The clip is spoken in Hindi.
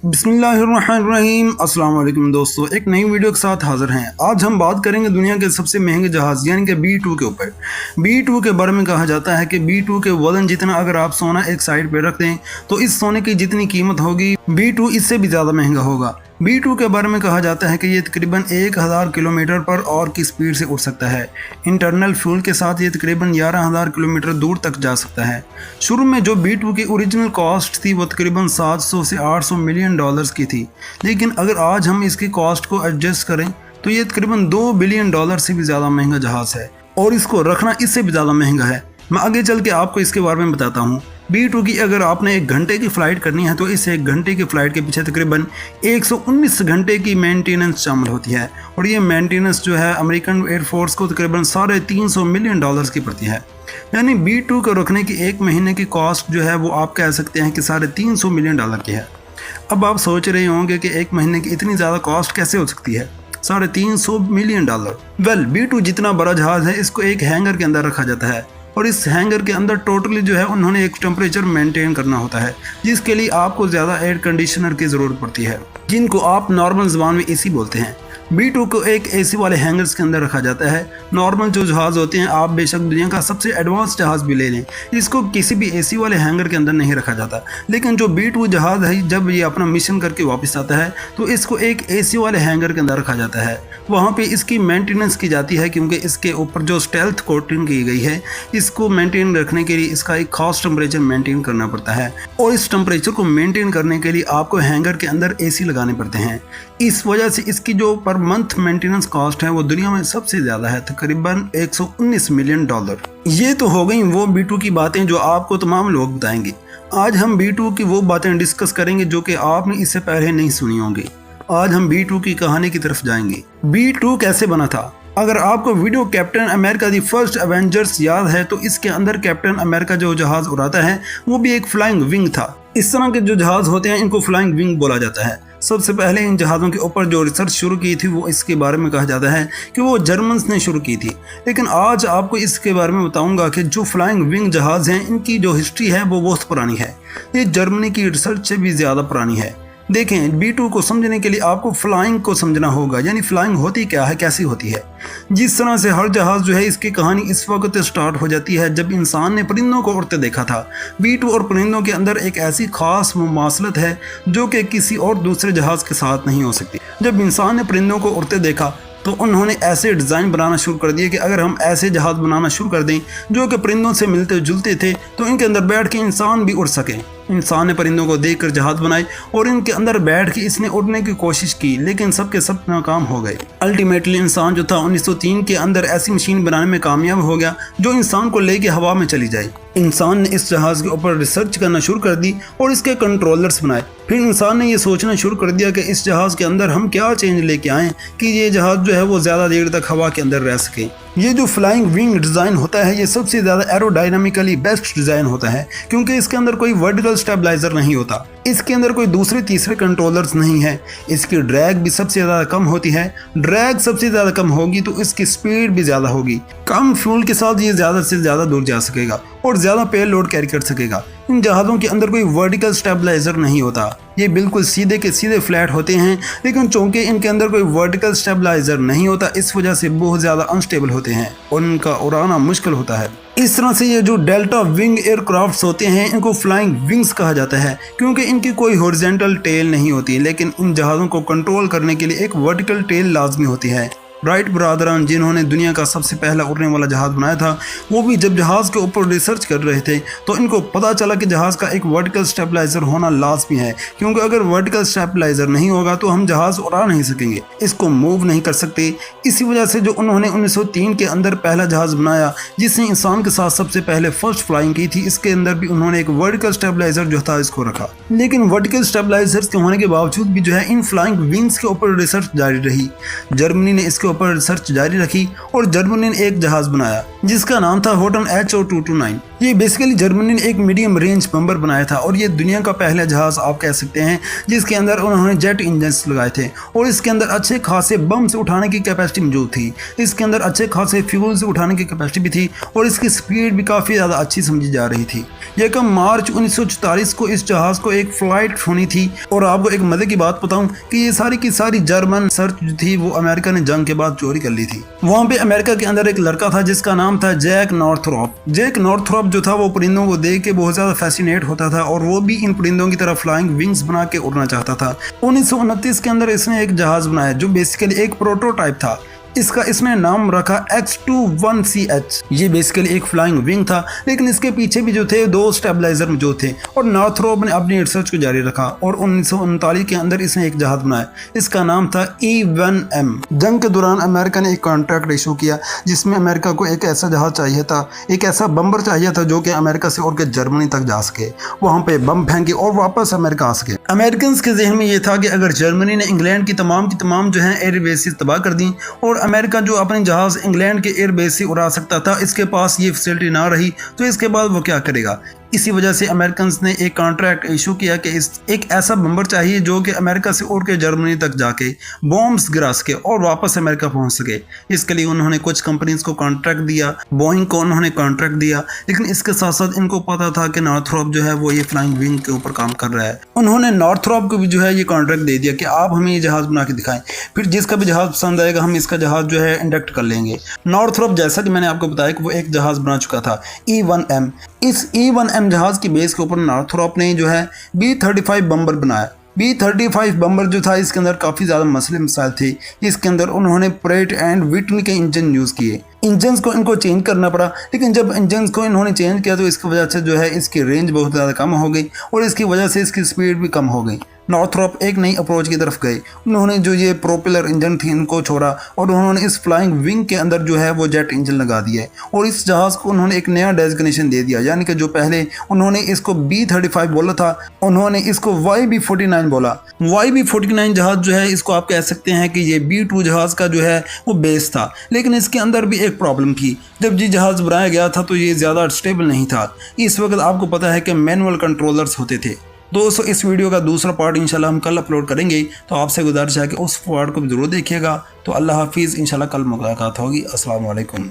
बिस्मिल्लाहिर्रहमानिर्रहीम। अस्सलाम वालेकुम दोस्तों, एक नई वीडियो के साथ हाजिर हैं। आज हम बात करेंगे दुनिया के सबसे महंगे जहाज़ यानी कि B2 के ऊपर। B2 के बारे में कहा जाता है कि B2 के वजन जितना अगर आप सोना एक साइड पे रख दें तो इस सोने की जितनी कीमत होगी B2 इससे भी ज़्यादा महंगा होगा। B2 के बारे में कहा जाता है कि ये तकरीबन 1000 किलोमीटर पर और की स्पीड से उड़ सकता है। इंटरनल फ्यूल के साथ ये तकरीबन 11000 किलोमीटर दूर तक जा सकता है। शुरू में जो B2 की ओरिजिनल कॉस्ट थी वो तकरीबन 700 से 800 मिलियन डॉलर्स की थी, लेकिन अगर आज हम इसकी कॉस्ट को एडजस्ट करें तो ये तकरीबन 2 बिलियन डॉलर से भी ज़्यादा महंगा जहाज़ है और इसको रखना इससे भी ज़्यादा महंगा है। मैं आगे चल के आपको इसके बारे में बताता हूँ। B2 की अगर आपने 1 घंटे की फ़्लाइट करनी है तो इस 1 घंटे की फ़्लाइट के पीछे तकरीबन 119 घंटे की मेंटेनेंस शामिल होती है और ये मेंटेनेंस जो है अमेरिकन एयरफोर्स को तकरीबन 350 मिलियन डॉलर्स की पड़ती है। यानी B2 को रखने की 1 महीने की कॉस्ट जो है वो आप कह सकते हैं कि 350 मिलियन डॉलर की है। अब आप सोच रहे होंगे कि 1 महीने की इतनी ज़्यादा कॉस्ट कैसे हो सकती है, 350 मिलियन डॉलर। वेल, B2 जितना बड़ा जहाज़ है इसको एक हैंगर के अंदर रखा जाता है और इस हैंगर के अंदर टोटली जो है उन्होंने एक टेम्परेचर मेंटेन करना होता है, जिसके लिए आपको ज़्यादा एयर कंडीशनर की ज़रूरत पड़ती है, जिनको आप नॉर्मल ज़बान में AC बोलते हैं। B2 को एक AC वाले हैंगर्स के अंदर रखा जाता है। नॉर्मल जो जहाज़ होते हैं, आप बेशक दुनिया का सबसे एडवांस जहाज़ भी ले लें, इसको किसी भी AC वाले हैंगर के अंदर नहीं रखा जाता। लेकिन जो B2 जहाज़ है, जब ये अपना मिशन करके वापस आता है तो इसको एक AC वाले हैंगर के अंदर रखा जाता है। वहाँ पे इसकी मेंटेनेंस की जाती है, क्योंकि इसके ऊपर जो स्टेल्थ कोटिंग की गई है इसको मेंटेन रखने के लिए इसका एक खास टेम्परेचर मेंटेन करना पड़ता है और इस टेम्परेचर को मेंटेन करने के लिए आपको हैंगर के अंदर AC लगाने पड़ते हैं। इस वजह से इसकी जो पर मंथ मेंटेनेंस कॉस्ट है वो दुनिया में सबसे ज़्यादा है, तकरीबन 119 मिलियन डॉलर। ये तो हो गई वो B2 की बातें जो आपको तमाम लोग बताएंगे। आज हम B2 की वो बातें डिस्कस करेंगे जो कि आपने इससे पहले नहीं सुनी होंगी। आज हम B2 की कहानी की तरफ जाएंगे। B2 कैसे बना था? अगर आपको video captain America the first Avengers याद है तो इसके अंदर कैप्टन अमेरिका जो जहाज़ उड़ाता है वो भी एक फ्लाइंग विंग था। इस तरह के जो जहाज़ होते हैं इनको फ्लाइंग विंग बोला जाता है। सबसे पहले इन जहाज़ों के ऊपर जो रिसर्च शुरू की थी वो इसके बारे में कहा जाता है कि वो जर्मन्स ने शुरू की थी। लेकिन आज आपको इसके बारे में बताऊंगा कि जो फ्लाइंग विंग जहाज़ हैं इनकी जो हिस्ट्री है वो बहुत पुरानी है। ये जर्मनी की रिसर्च से भी ज़्यादा पुरानी है। देखें, B2 को समझने के लिए आपको फ्लाइंग को समझना होगा, यानी फ्लाइंग होती क्या है, कैसी होती है। जिस तरह से हर जहाज़ जो है इसकी कहानी इस वक्त स्टार्ट हो जाती है जब इंसान ने परिंदों को उड़ते देखा था। B2 और परिंदों के अंदर एक ऐसी खास मुमासलत है जो कि किसी और दूसरे जहाज़ के साथ नहीं हो सकती। जब इंसान ने परिंदों को उड़ते देखा तो उन्होंने ऐसे डिज़ाइन बनाना शुरू कर दिए कि अगर हम ऐसे जहाज़ बनाना शुरू कर दें जो कि परिंदों से मिलते जुलते थे तो इनके अंदर बैठ के इंसान भी उड़ सकें। इंसान ने परिंदों को देखकर जहाज़ बनाए और इनके अंदर बैठ के इसने उड़ने की कोशिश की, लेकिन सब के सब नाकाम हो गए। अल्टीमेटली इंसान जो था 1903 के अंदर ऐसी मशीन बनाने में कामयाब हो गया जो इंसान को लेके हवा में चली जाए। इंसान ने इस जहाज़ के ऊपर रिसर्च करना शुरू कर दी और इसके कंट्रोलर्स बनाए। फिर इंसान ने ये सोचना शुरू कर दिया कि इस जहाज़ के अंदर हम क्या चेंज लेके आएँ कि ये जहाज़ जो है वो ज़्यादा देर तक हवा के अंदर रह सके। ये जो फ्लाइंग विंग डिज़ाइन होता है ये सबसे ज़्यादा एरोडायनामिकली बेस्ट डिज़ाइन होता है, क्योंकि इसके अंदर कोई वर्टिकल स्टेबलाइजर नहीं होता, इसके अंदर कोई दूसरे तीसरे कंट्रोलर्स नहीं है, इसकी ड्रैग भी सबसे ज़्यादा कम होती है। ड्रैग सबसे ज़्यादा कम होगी तो इसकी स्पीड भी ज़्यादा होगी। कम फ्यूल के साथ ये ज़्यादा से ज़्यादा दूर जा सकेगा और ज़्यादा पे लोड कैरी कर सकेगा। इन जहाज़ों के अंदर कोई वर्टिकल स्टेबलाइजर नहीं होता, ये बिल्कुल सीधे के सीधे फ्लैट होते हैं, लेकिन चूंकि इनके अंदर कोई वर्टिकल स्टेबलाइजर नहीं होता इस वजह से बहुत ज़्यादा अनस्टेबल होते हैं और इनका उड़ाना मुश्किल होता है। इस तरह से ये जो डेल्टा विंग एयरक्राफ्ट्स होते हैं इनको फ्लाइंग विंग्स कहा जाता है, क्योंकि इनकी कोई हॉरिजॉन्टल टेल नहीं होती, लेकिन इन जहाज़ों को कंट्रोल करने के लिए एक वर्टिकल टेल लाजमी होती है। राइट ब्रदरान, जिन्होंने दुनिया का सबसे पहला उड़ने वाला जहाज़ बनाया था, वो भी जब जहाज़ के ऊपर रिसर्च कर रहे थे तो इनको पता चला कि जहाज़ का एक वर्टिकल स्टेबलाइजर होना लाजमी है, क्योंकि अगर वर्टिकल स्टेबलाइजर नहीं होगा तो हम जहाज़ उड़ा नहीं सकेंगे, इसको मूव नहीं कर सकते। इसी वजह से जो उन्होंने 1903 के अंदर पहला जहाज़ बनाया जिसने इंसान के साथ सबसे पहले फर्स्ट फ्लाइंग की थी, इसके अंदर भी उन्होंने एक वर्टिकल स्टेबलाइजर जो था इसको रखा। लेकिन वर्टिकल स्टेबलाइजर्स के होने के बावजूद भी जो है इन फ्लाइंग विंग्स के ऊपर रिसर्च जारी रही। जर्मनी ने इसके ऊपर रिसर्च जारी रखी और जर्मनी ने एक जहाज़ बनाया जिसका नाम था होटन HO-229। ये बेसिकली जर्मनी ने एक मीडियम रेंज बम्बर बनाया था और ये दुनिया का पहला जहाज आप कह सकते हैं जिसके अंदर उन्होंने जेट इंजन लगाए थे और इसके अंदर अच्छे खासे बम से उठाने की कैपेसिटी मौजूद थी। इसके अंदर अच्छे खासे फ्यूल से उठाने की कैपेसिटी भी थी और इसकी स्पीड भी काफ़ी ज़्यादा अच्छी समझी जा रही थी। यकम मार्च 1944 को इस जहाज को एक फ्लाइट होनी थी और आपको एक मजे की बात बताऊं कि ये सारी की सारी जर्मन सर्च जो थी वो अमेरिका ने जंग के बाद चोरी कर ली थी। वहाँ पे अमेरिका के अंदर एक लड़का था जिसका नाम था जैक नॉर्थरॉप। जैक नॉर्थरॉप जो था वो परिंदों को देख के बहुत ज़्यादा फैसिनेट होता था और वो भी इन परिंदों की तरह फ्लाइंग विंग्स बना के उड़ना चाहता था। 1929 के अंदर इसने एक जहाज बनाया जो बेसिकली एक प्रोटोटाइप था। इसका इसने नाम रखा X-21CH। ये बेसिकली एक फ्लाइंग विंग था, लेकिन इसके पीछे भी जो थे 2 स्टेबलाइजर जो थे और नॉर्थरॉप ने अपनी रिसर्च को जारी रखा और 1939 के अंदर इसने एक जहाज बनाया। इसका नाम था E-1M। जंग के दौरान अमेरिका ने एक कॉन्ट्रैक्ट इशू किया जिसमें अमेरिका को एक ऐसा जहाज चाहिए था, एक ऐसा बम्बर चाहिए था जो कि अमेरिका से उड़ के जर्मनी तक जा सके, वहाँ पे बम फेंके और वापस अमेरिका आ सके। अमेरिकन के जहन में ये था कि अगर जर्मनी ने इंग्लैंड की तमाम जो है एयर बेसिस तबाह कर दी और अमेरिका जो अपने जहाज इंग्लैंड के एयर बेस से उड़ा सकता था, इसके पास ये फैसिलिटी ना रही तो इसके बाद वो क्या करेगा। इसी वजह से अमेरिकन ने एक कॉन्ट्रैक्ट इशू किया कि एक ऐसा बम्बर चाहिए जो कि अमेरिका से उड़ के जर्मनी तक जाके बॉम्ब्स गिरा सके और वापस अमेरिका पहुंच सके। इसके लिए उन्होंने कुछ कंपनीज को कॉन्ट्रैक्ट दिया, बोइंग को उन्होंने कॉन्ट्रैक्ट दिया, लेकिन इसके साथ साथ इनको पता था कि नॉर्थरॉप जो है वो ये फ्लाइंग विंग के ऊपर काम कर रहा है। उन्होंने नॉर्थरॉप को भी जो है ये कॉन्ट्रैक्ट दे दिया कि आप हमें ये जहाज बना के दिखाएं, फिर जिसका भी जहाज पसंद आएगा हम इसका जहाज जो है इंडक्ट कर लेंगे। नॉर्थरॉप जैसा कि मैंने आपको बताया कि वो एक जहाज बना चुका था E-1M। इस E-1M जहाज की बेस के ऊपर नॉर्थरॉप ने जो है B-35 बम्बर बनाया। B-35 बम्बर जो था इसके अंदर काफ़ी ज़्यादा मसले मसाइल थे। इसके अंदर उन्होंने प्रेट एंड विटनी के इंजन यूज़ किए। इंजन्स को इनको चेंज करना पड़ा, लेकिन जब इंजन्स को इन्होंने चेंज किया तो इसकी वजह से जो है इसकी रेंज बहुत ज़्यादा कम हो गई और इसकी वजह से इसकी स्पीड भी कम हो गई। नॉर्थरॉप एक नई अप्रोच की तरफ गए। उन्होंने जो ये प्रोपेलर इंजन थी इनको छोड़ा और उन्होंने इस फ्लाइंग विंग के अंदर जो है वो जेट इंजन लगा दिया और इस जहाज़ को उन्होंने एक नया डेजिग्नेशन दे दिया, यानी कि जो पहले उन्होंने इसको B-35 बोला था उन्होंने इसको YB-49 बोला। YB-49 जहाज़ जो है इसको आप कह सकते हैं कि ये B-2 जहाज़ का जो है वो बेस था, लेकिन इसके अंदर भी एक प्रॉब्लम थी। जब ये जहाज़ बनाया गया था तो ये ज़्यादा स्टेबल नहीं था। इस वक्त आपको पता है कि मैनुअल कंट्रोलर्स होते थे। दोस्तों इस वीडियो का दूसरा पार्ट इंशाल्लाह हम कल अपलोड करेंगे, तो आपसे गुजारिश है कि उस पार्ट को भी ज़रूर देखिएगा। तो अल्लाह हाफिज़, इंशाल्लाह कल मुलाकात होगी। अस्सलाम वालेकुम।